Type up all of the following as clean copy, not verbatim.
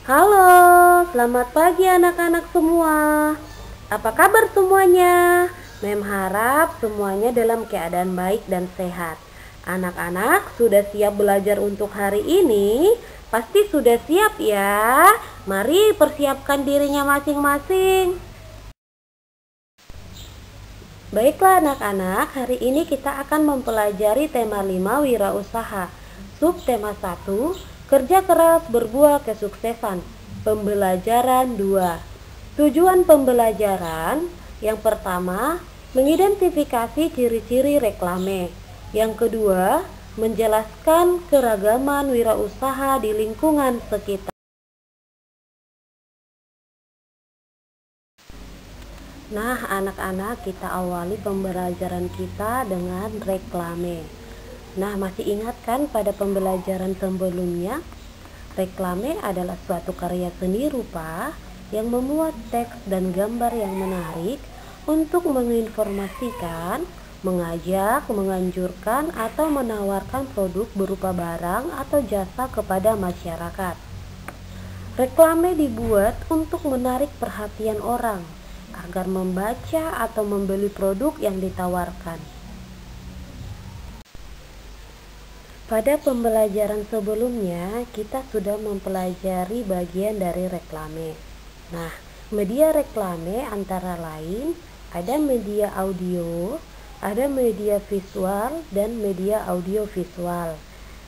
Halo, selamat pagi anak-anak semua. Apa kabar semuanya? Mem harap semuanya dalam keadaan baik dan sehat. Anak-anak sudah siap belajar untuk hari ini? Pasti sudah siap ya. Mari persiapkan dirinya masing-masing. Baiklah anak-anak, hari ini kita akan mempelajari tema 5 wirausaha. Subtema 1, kerja keras berbuah kesuksesan. Pembelajaran 2. Tujuan pembelajaran yang pertama, mengidentifikasi ciri-ciri reklame. Yang kedua, menjelaskan keragaman wirausaha di lingkungan sekitar. Nah, anak-anak, kita awali pembelajaran kita dengan reklame. Nah, masih ingat kan pada pembelajaran sebelumnya? Reklame adalah suatu karya seni rupa yang memuat teks dan gambar yang menarik untuk menginformasikan, mengajak, menganjurkan, atau menawarkan produk berupa barang atau jasa kepada masyarakat. Reklame dibuat untuk menarik perhatian orang agar membaca atau membeli produk yang ditawarkan. Pada pembelajaran sebelumnya, kita sudah mempelajari bagian dari reklame. Nah, media reklame antara lain ada media audio, ada media visual, dan media audiovisual.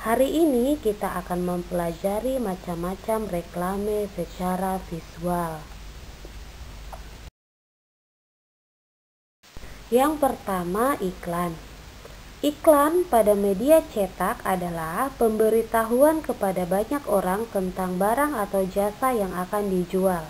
Hari ini kita akan mempelajari macam-macam reklame secara visual. Yang pertama, iklan. Iklan pada media cetak adalah pemberitahuan kepada banyak orang tentang barang atau jasa yang akan dijual.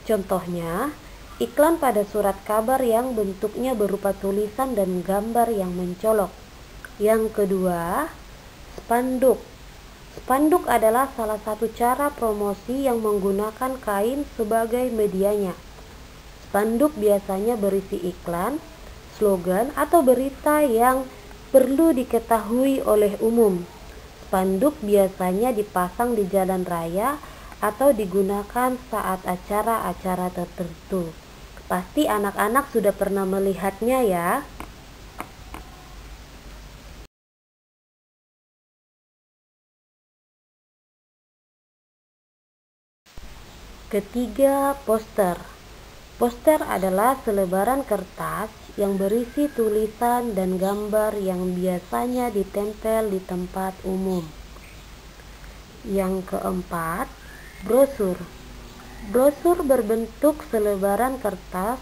Contohnya, iklan pada surat kabar yang bentuknya berupa tulisan dan gambar yang mencolok. Yang kedua, spanduk. Spanduk adalah salah satu cara promosi yang menggunakan kain sebagai medianya. Spanduk biasanya berisi iklan, slogan, atau berita yang perlu diketahui oleh umum. Spanduk biasanya dipasang di jalan raya atau digunakan saat acara-acara tertentu. Pasti anak-anak sudah pernah melihatnya ya. Ketiga, poster. Poster adalah selebaran kertas yang berisi tulisan dan gambar yang biasanya ditempel di tempat umum. Yang keempat, brosur. Brosur berbentuk selebaran kertas.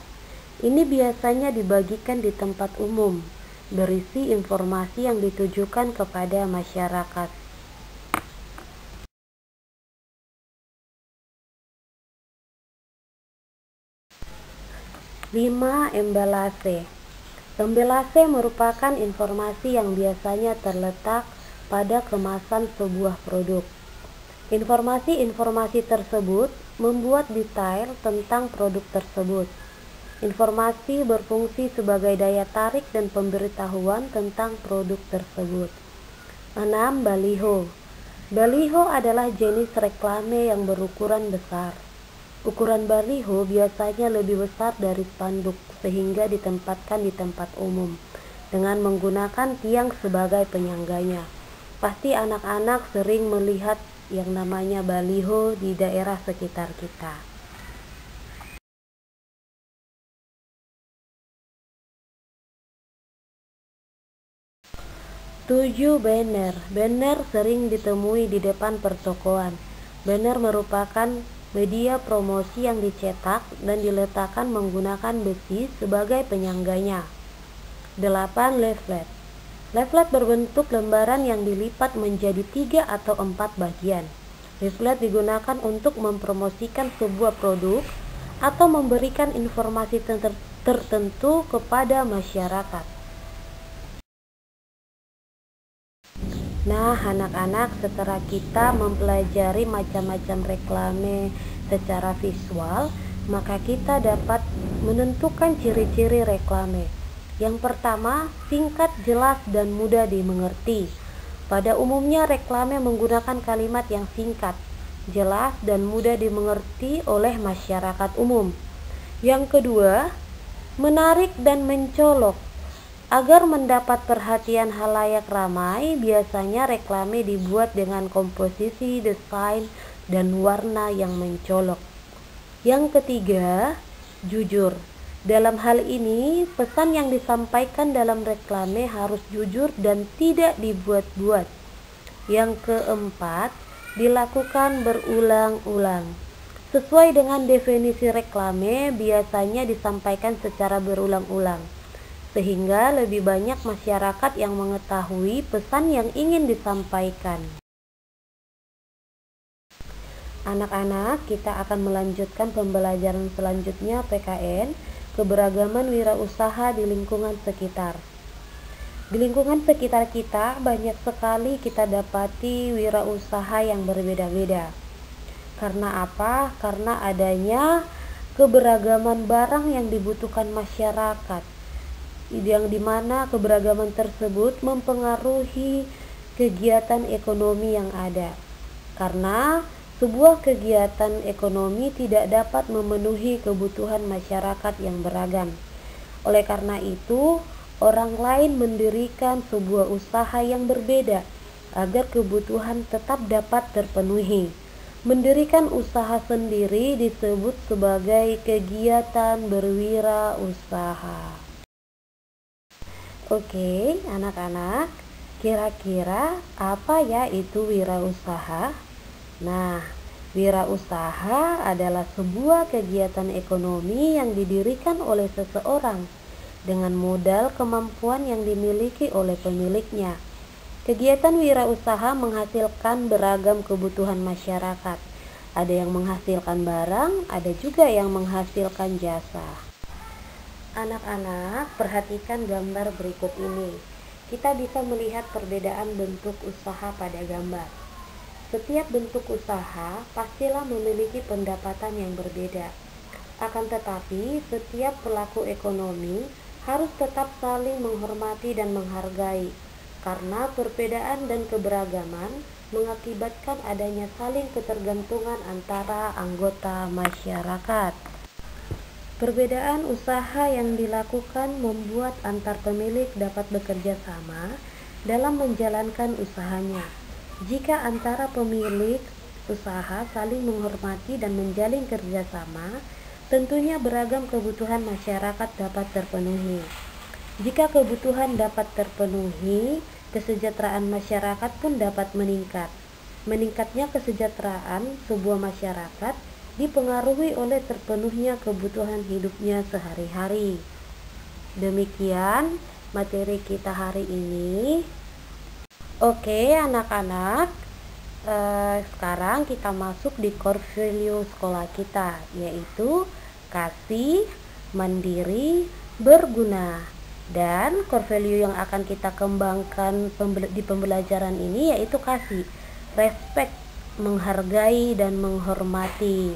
Ini biasanya dibagikan di tempat umum, berisi informasi yang ditujukan kepada masyarakat. 5. Embelase. Embelase merupakan informasi yang biasanya terletak pada kemasan sebuah produk. Informasi-informasi tersebut membuat detail tentang produk tersebut. Informasi berfungsi sebagai daya tarik dan pemberitahuan tentang produk tersebut. 6. Baliho. Baliho adalah jenis reklame yang berukuran besar. Ukuran baliho biasanya lebih besar dari spanduk sehingga ditempatkan di tempat umum dengan menggunakan tiang sebagai penyangganya. Pasti anak-anak sering melihat yang namanya baliho di daerah sekitar kita. 7. Banner. Banner sering ditemui di depan pertokoan. Banner merupakan media promosi yang dicetak dan diletakkan menggunakan besi sebagai penyangganya. 8. Leaflet. Leaflet berbentuk lembaran yang dilipat menjadi 3 atau 4 bagian. Leaflet digunakan untuk mempromosikan sebuah produk atau memberikan informasi tertentu kepada masyarakat. Nah, anak-anak, setelah kita mempelajari macam-macam reklame secara visual, maka kita dapat menentukan ciri-ciri reklame. Yang pertama, singkat, jelas, dan mudah dimengerti. Pada umumnya reklame menggunakan kalimat yang singkat, jelas, dan mudah dimengerti oleh masyarakat umum. Yang kedua, menarik dan mencolok. Agar mendapat perhatian halayak ramai, biasanya reklame dibuat dengan komposisi, desain, dan warna yang mencolok. Yang ketiga, jujur. Dalam hal ini, pesan yang disampaikan dalam reklame harus jujur dan tidak dibuat-buat. Yang keempat, dilakukan berulang-ulang. Sesuai dengan definisi reklame, biasanya disampaikan secara berulang-ulang, sehingga lebih banyak masyarakat yang mengetahui pesan yang ingin disampaikan. Anak-anak, kita akan melanjutkan pembelajaran selanjutnya PKN, keberagaman wirausaha di lingkungan sekitar. Di lingkungan sekitar kita banyak sekali kita dapati wirausaha yang berbeda-beda. Karena apa? Karena adanya keberagaman barang yang dibutuhkan masyarakat, yang dimana keberagaman tersebut mempengaruhi kegiatan ekonomi yang ada. Karena sebuah kegiatan ekonomi tidak dapat memenuhi kebutuhan masyarakat yang beragam. Oleh karena itu, orang lain mendirikan sebuah usaha yang berbeda agar kebutuhan tetap dapat terpenuhi. Mendirikan usaha sendiri disebut sebagai kegiatan berwirausaha. Oke, anak-anak, kira-kira apa ya itu wirausaha? Nah, wirausaha adalah sebuah kegiatan ekonomi yang didirikan oleh seseorang dengan modal kemampuan yang dimiliki oleh pemiliknya. Kegiatan wirausaha menghasilkan beragam kebutuhan masyarakat. Ada yang menghasilkan barang, ada juga yang menghasilkan jasa. Anak-anak, perhatikan gambar berikut ini. Kita bisa melihat perbedaan bentuk usaha pada gambar. Setiap bentuk usaha pastilah memiliki pendapatan yang berbeda. Akan tetapi, setiap pelaku ekonomi harus tetap saling menghormati dan menghargai. Karena perbedaan dan keberagaman mengakibatkan adanya saling ketergantungan antara anggota masyarakat. Perbedaan usaha yang dilakukan membuat antar pemilik dapat bekerja sama dalam menjalankan usahanya. Jika antara pemilik usaha saling menghormati dan menjalin kerjasama, tentunya beragam kebutuhan masyarakat dapat terpenuhi. Jika kebutuhan dapat terpenuhi, kesejahteraan masyarakat pun dapat meningkat. Meningkatnya kesejahteraan sebuah masyarakat dipengaruhi oleh terpenuhnya kebutuhan hidupnya sehari-hari. Demikian materi kita hari ini. Oke, anak-anak, sekarang kita masuk di core value sekolah kita, yaitu kasih, mandiri, berguna. Dan core value yang akan kita kembangkan di pembelajaran ini yaitu kasih, respect, menghargai dan menghormati.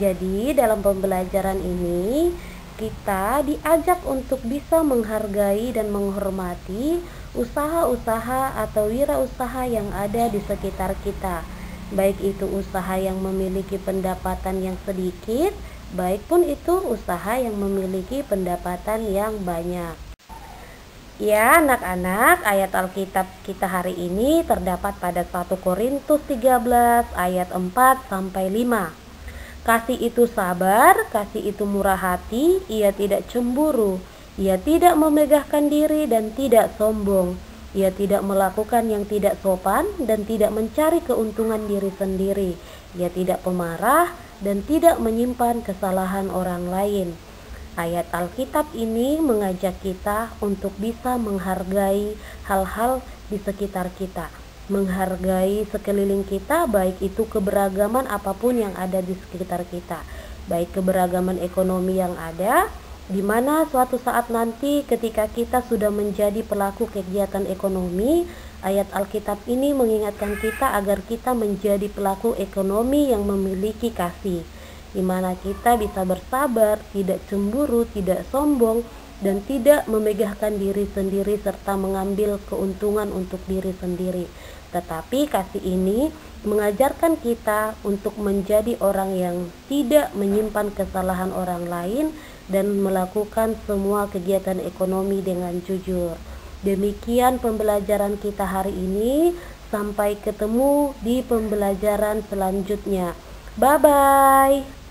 Jadi dalam pembelajaran ini kita diajak untuk bisa menghargai dan menghormati usaha-usaha atau wirausaha yang ada di sekitar kita, baik itu usaha yang memiliki pendapatan yang sedikit, baik pun itu usaha yang memiliki pendapatan yang banyak. Ya anak-anak, ayat Alkitab kita hari ini terdapat pada 1 Korintus 13 ayat 4-5. Kasih itu sabar, kasih itu murah hati, ia tidak cemburu, ia tidak memegahkan diri dan tidak sombong, ia tidak melakukan yang tidak sopan dan tidak mencari keuntungan diri sendiri, ia tidak pemarah dan tidak menyimpan kesalahan orang lain. Ayat Alkitab ini mengajak kita untuk bisa menghargai hal-hal di sekitar kita, menghargai sekeliling kita, baik itu keberagaman apapun yang ada di sekitar kita, baik keberagaman ekonomi yang ada, di mana suatu saat nanti ketika kita sudah menjadi pelaku kegiatan ekonomi, ayat Alkitab ini mengingatkan kita agar kita menjadi pelaku ekonomi yang memiliki kasih, di mana kita bisa bersabar, tidak cemburu, tidak sombong, dan tidak memegahkan diri sendiri serta mengambil keuntungan untuk diri sendiri. Tetapi kasih ini mengajarkan kita untuk menjadi orang yang tidak menyimpan kesalahan orang lain dan melakukan semua kegiatan ekonomi dengan jujur. Demikian pembelajaran kita hari ini. Sampai ketemu di pembelajaran selanjutnya. Bye bye.